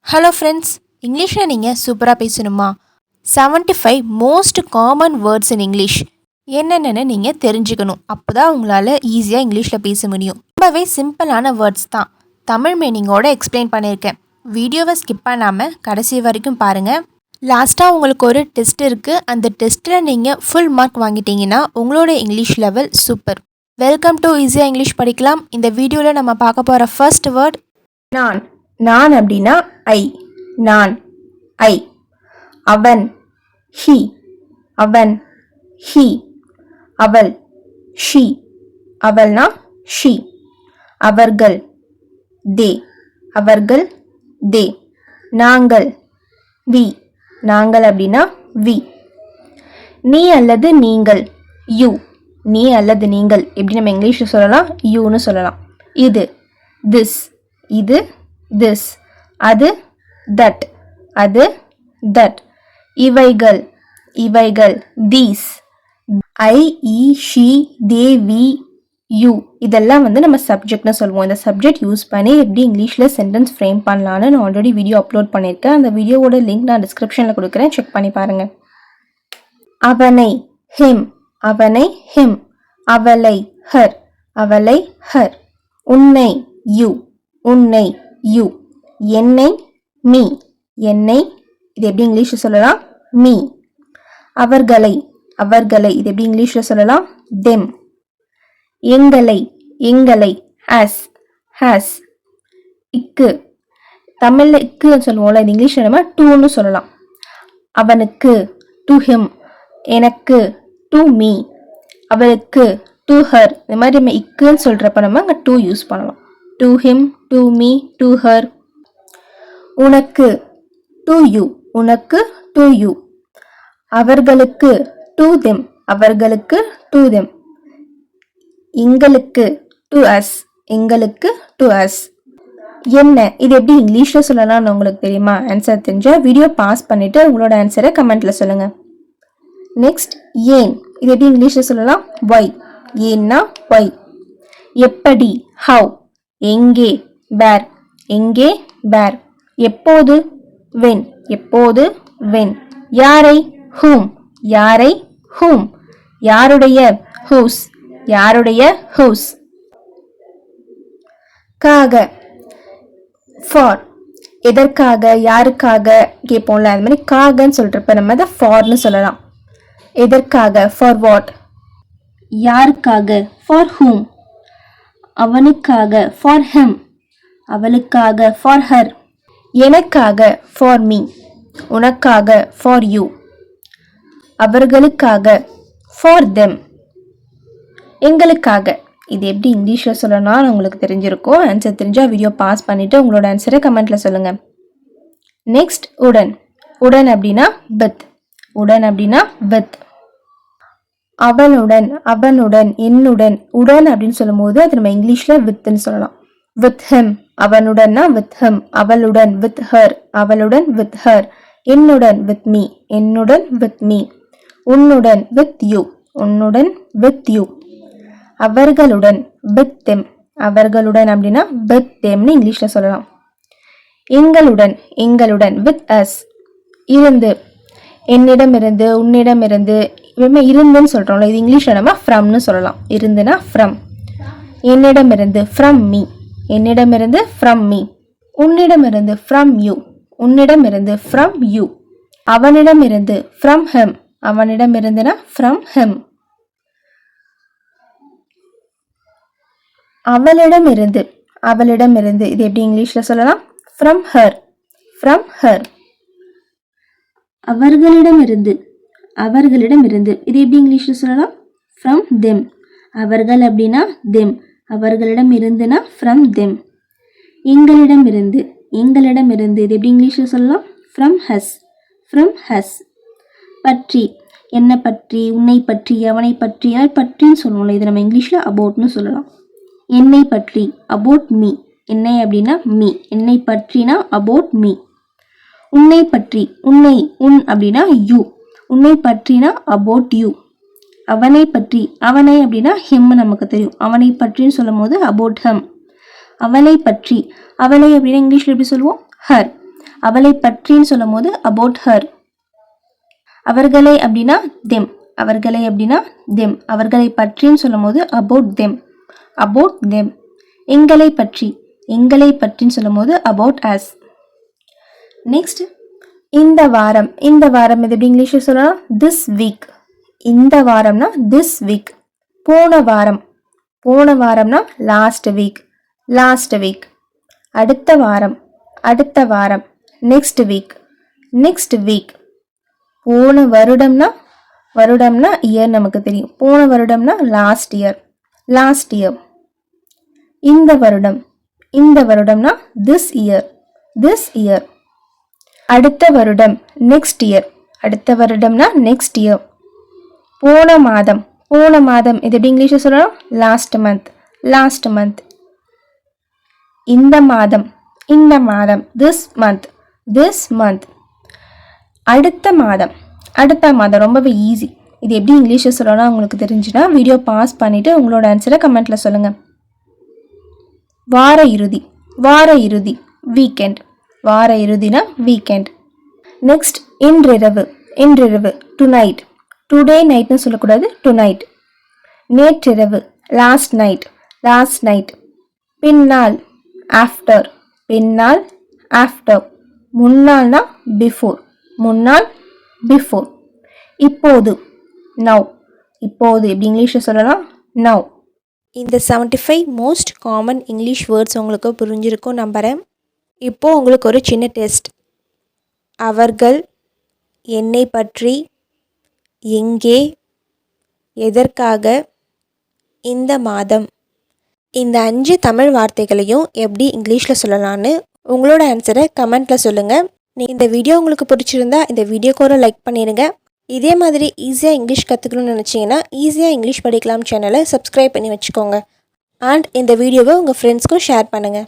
Hello friends, இங்கிலீஷில் நீங்கள் சூப்பராக பேசணுமா? 75 most common words in English என்னென்னு நீங்கள் தெரிஞ்சுக்கணும். அப்போ தான் உங்களால் ஈஸியாக இங்கிலீஷில் பேச முடியும். ரொம்பவே சிம்பிளான வேர்ட்ஸ் தான். தமிழ் மீனிங்கோட எக்ஸ்பிளைன் பண்ணியிருக்கேன். வீடியோவை ஸ்கிப் பண்ணாமல் கடைசி வரைக்கும் பாருங்கள். லாஸ்ட்டாக உங்களுக்கு ஒரு டெஸ்ட் இருக்குது. அந்த டெஸ்ட்டில் நீங்கள் ஃபுல் மார்க் வாங்கிட்டீங்கன்னா உங்களோட English level super. Welcome to ஈஸியாக இங்கிலீஷ் படிக்கலாம். இந்த வீடியோவில் நம்ம பார்க்க போகிற ஃபர்ஸ்ட் வேர்ட் நான். நான் அப்படின்னா ஐ. நான் ஐ. அவன் ஹி. அவன் ஹி. அவள் ஷி. அவள்னா ஷி. அவர்கள் தே. அவர்கள் தே. நாங்கள் வி. நாங்கள் அப்படின்னா வி. நீ அல்லது நீங்கள் யூ. நீ அல்லது நீங்கள் எப்படி நம்ம இங்கிலீஷில் சொல்லலாம்? யூன்னு சொல்லலாம். இது திஸ். இது திஸ். அது தட். அது தட். இவைகள் இவைகள் these. I he she they we you இதெல்லாம் நம்ம சப்ஜெக்ட்னு சொல்லுவோம். இந்த சப்ஜெக்ட் யூஸ் பண்ணி எப்படி இங்கிலீஷில் சென்டென்ஸ் ஃப்ரேம் பண்ணலான்னு நான் ஆல்ரெடி வீடியோ அப்லோட் பண்ணியிருக்கேன். அந்த வீடியோவோட லிங்க் நான் டிஸ்கிரிப்ஷனில் கொடுக்குறேன், செக் பண்ணி பாருங்கள். அவனை ஹிம். அவனை ஹிம். அவளை ஹர். அவளை ஹர். உன்னை யூ. உன்னை யூ. என்னை மீ. என்னை இது எப்படி இங்கிலீஷில் சொல்லலாம்? மீ. அவர்களை அவர்களை இது எப்படி இங்கிலீஷில் சொல்லலாம்? தெம். எங்களை எங்களை ஹாஸ். ஹாஸ். இக்கு தமிழில் இக்குன்னு சொல்லுவோம்ல, இது இங்கிலீஷில் நம்ம டூன்னு சொல்லலாம். அவனுக்கு டு ஹிம். எனக்கு டு மீ. அவளுக்கு டு ஹர். இந்த மாதிரி நம்ம இக்குன்னு சொல்கிறப்ப நம்ம அங்கே டூ யூஸ் பண்ணலாம். To him, to me, to her. உனக்கு டு யூ. உனக்கு டு யூ. அவர்களுக்கு டு தெம். அவர்களுக்கு டு தெம். எங்களுக்கு டு அஸ். எங்களுக்கு டு அஸ். என்ன இது எப்படி இங்கிலீஷில் சொல்லலாம்னு உங்களுக்கு தெரியுமா? ஆன்சர் தெரிஞ்சால் வீடியோ பாஸ் பண்ணிவிட்டு உங்களோட ஆன்சரை கமெண்ட்டில் சொல்லுங்கள். நெக்ஸ்ட் ஏன். இது எப்படி இங்கிலீஷில் சொல்லலாம்? ஒய். ஏன்னா ஒய். எப்படி ஹவ். எங்கே வேர். எங்கே வேர். எப்போது வென். எப்போது வென். யாரை ஹூம். யாரை ஹூம். யாருடைய ஹூஸ். யாருடைய ஹூஸ். காக ஃபார். எதற்காக யாருக்காக கேட்போம்ல, அது மாதிரி காகன்னு சொல்றப்ப நம்ம அதை ஃபார்னு சொல்லலாம். எதற்காக ஃபார் வாட். யாருக்காக ஃபார் ஹூம். அவனுக்காக ஃபார் ஹிம். அவளுக்காக ஃபார் ஹர். எனக்காக ஃபார் மீ. உனக்காக ஃபார் யூ. அவர்களுக்காக ஃபார் தெம். எங்களுக்காக இது எப்படி இங்கிலீஷில் சொல்லணும்னு உங்களுக்கு தெரிஞ்சிருக்கும். ஆன்சர் தெரிஞ்சால் வீடியோ பாஸ் பண்ணிவிட்டு உங்களோட ஆன்சரை கமெண்ட்டில் சொல்லுங்கள். நெக்ஸ்ட் உடன். உடன் அப்படின்னா வித். உடன் அப்படின்னா வித். அவனுடன் அவனுடன் என்னுடன். உடன் அப்படின்னு சொல்லும் போது அது நம்ம இங்கிலீஷில் வித்ன்னு சொல்லலாம். With him. அவனுடன்னா வித் ஹிம். அவளுடன் வித் ஹர். அவளுடன் வித் ஹர். என்னுடன் வித் மீ. என்னுடன் வித் மீ. உன்னுடன் வித் யூ. உன்னுடன் வித் யூ. அவர்களுடன் வித் தெம். அவர்களுடன் அப்படின்னா வித் தெம்னு இங்கிலீஷில் சொல்லலாம். எங்களுடன் எங்களுடன் வித் அஸ். இருந்து. என்னிடமிருந்து உன்னிடமிருந்து இவமே இருந்துன்னு சொல்கிறோம்ல, இது இங்கிலீஷில் நம்ம ஃப்ரம்னு சொல்லலாம். இருந்துனா ஃப்ரம். என்னிடமிருந்து ஃப்ரம் மீ. என்னிடமிருந்து ஃப்ரம் மீ. உன்னிடமிருந்து ஃப்ரம் யூ. உன்னிடமிருந்து ஃப்ரம் யூ. அவனிடமிருந்து ஃப்ரம் ஹிம். அவனிடமிருந்துனா ஃப்ரம் ஹிம். அவளிடமிருந்து அவளிடமிருந்து இது எப்படி இங்கிலீஷில் சொல்லலாம்? From her. From her. அவர்களிடமிருந்து அவர்களிடமிருந்து இது எப்படி இங்கிலீஷில் சொல்லலாம்? From them. அவர்கள் அப்படின்னா தெம். அவர்களிடம் இருந்துனா ஃப்ரம் தெம். எங்களிடமிருந்து எங்களிடமிருந்து இது எப்படி இங்கிலீஷில் சொல்லலாம்? From has. From has. பற்றி. என்னை பற்றி, உன்னை பற்றி, அவனை பற்றி, அதை பற்றின்னு சொல்லுவோம்ல, இது நம்ம இங்கிலீஷில் அபவுட்னு சொல்லலாம். என்னை பற்றி அபவுட் மீ. என்னை அப்படின்னா மீ. என்னை பற்றினா அபவுட் மீ. உன்னை பற்றி. உன்னை உன் அப்படின்னா யூ. உன்னை பற்றினா அபவுட் யூ. அவனை பற்றி. அவனை அப்படின்னா ஹிம் நமக்கு தெரியும். அவனை பற்றின்னு சொல்லும் போது அபவுட் ஹம். அவளை பற்றி. அவளை அப்படின்னா இங்கிலீஷில் எப்படி சொல்லுவோம்? ஹர். அவளை பற்றின்னு சொல்லும் போது அபவுட் ஹர். அவர்களை அப்படின்னா தெம், அவர்களை அப்படின்னா தெம். அவர்களை பற்றின்னு சொல்லும் போது அபவுட் தெம், அபவுட் தெம். எங்களை பற்றி, எங்களை பற்றின்னு சொல்லும் போது அபவுட் அஸ். நெக்ஸ்ட் இந்த வாரம், இந்த வாரம் இது எப்படி இங்கிலீஷில் சொல்லலாம்? This week. இந்த வாரம்னா திஸ் வீக். போன வாரம், போன வாரம்னா லாஸ்ட் வீக், லாஸ்ட் வீக். அடுத்த வாரம், அடுத்த வாரம், நெக்ஸ்ட் வீக், நெக்ஸ்ட் வீக். போன வருடம்னா, வருடம்னா இயர் நமக்கு தெரியும். போன வருடம்னா லாஸ்ட் இயர், லாஸ்ட் இயர். இந்த வருடம், இந்த வருடம்னா திஸ் இயர், திஸ் இயர். அடுத்த வருடம் நெக்ஸ்ட் இயர், அடுத்த வருடம்னா நெக்ஸ்ட் இயர். போன மாதம், போன மாதம் இது எப்படி இங்கிலீஷில் சொல்லலாம்? Last month, last month. இந்த மாதம், இந்த மாதம், திஸ் மந்த், திஸ் மந்த். அடுத்த மாதம், அடுத்த மாதம் ரொம்பவே ஈஸி. இது எப்படி இங்கிலீஷில் சொல்லலாம் உங்களுக்கு தெரிஞ்சுன்னா வீடியோ பாஸ் பண்ணிவிட்டு உங்களோட ஆன்சரை கமெண்ட்டில் சொல்லுங்கள். வார இறுதி, வார இறுதி, வீக்கெண்ட். வார இறுதினா வீக்கெண்ட். நெக்ஸ்ட் இன்றிரவு, இன்றிரவு, டுநைட். டுடே நைட்னு சொல்லக்கூடாது, டுநைட். நேற்றிரவு, லாஸ்ட் நைட், லாஸ்ட் நைட். பின்னால், ஆஃப்டர், பின்னால், ஆஃப்டர். முன்னால்னா பிஃபோர், முன்னால், பிஃபோர். இப்போது, நவ். இப்போது எப்படி இங்கிலீஷில் சொல்லலாம்? நவ். இந்த 75 மோஸ்ட் காமன் இங்கிலீஷ் வேர்ட்ஸ் உங்களுக்கு புரிஞ்சிருக்கும் நம்புகிறேன். இப்போது உங்களுக்கு ஒரு சின்ன டெஸ்ட். அவர்கள், என்னை பற்றி, எங்கே, எதற்காக, இந்த மாதம், இந்த 5 தமிழ் வார்த்தைகளையும் எப்படி இங்கிலீஷில் சொல்லலான்னு உங்களோட ஆன்சரை கமெண்ட்டில் சொல்லுங்கள். இந்த வீடியோ உங்களுக்கு பிடிச்சிருந்தா இந்த வீடியோக்கு ஒரு லைக் பண்ணிடுங்க. இதே மாதிரி ஈஸியாக இங்கிலீஷ் கற்றுக்கணும்னு நினச்சிங்கன்னா ஈஸியாக இங்கிலீஷ் படிக்கலாம் சேனலை சப்ஸ்கிரைப் பண்ணி வச்சுக்கோங்க. அண்ட் இந்த வீடியோவை உங்கள் ஃப்ரெண்ட்ஸ்க்கும் ஷேர் பண்ணுங்கள்.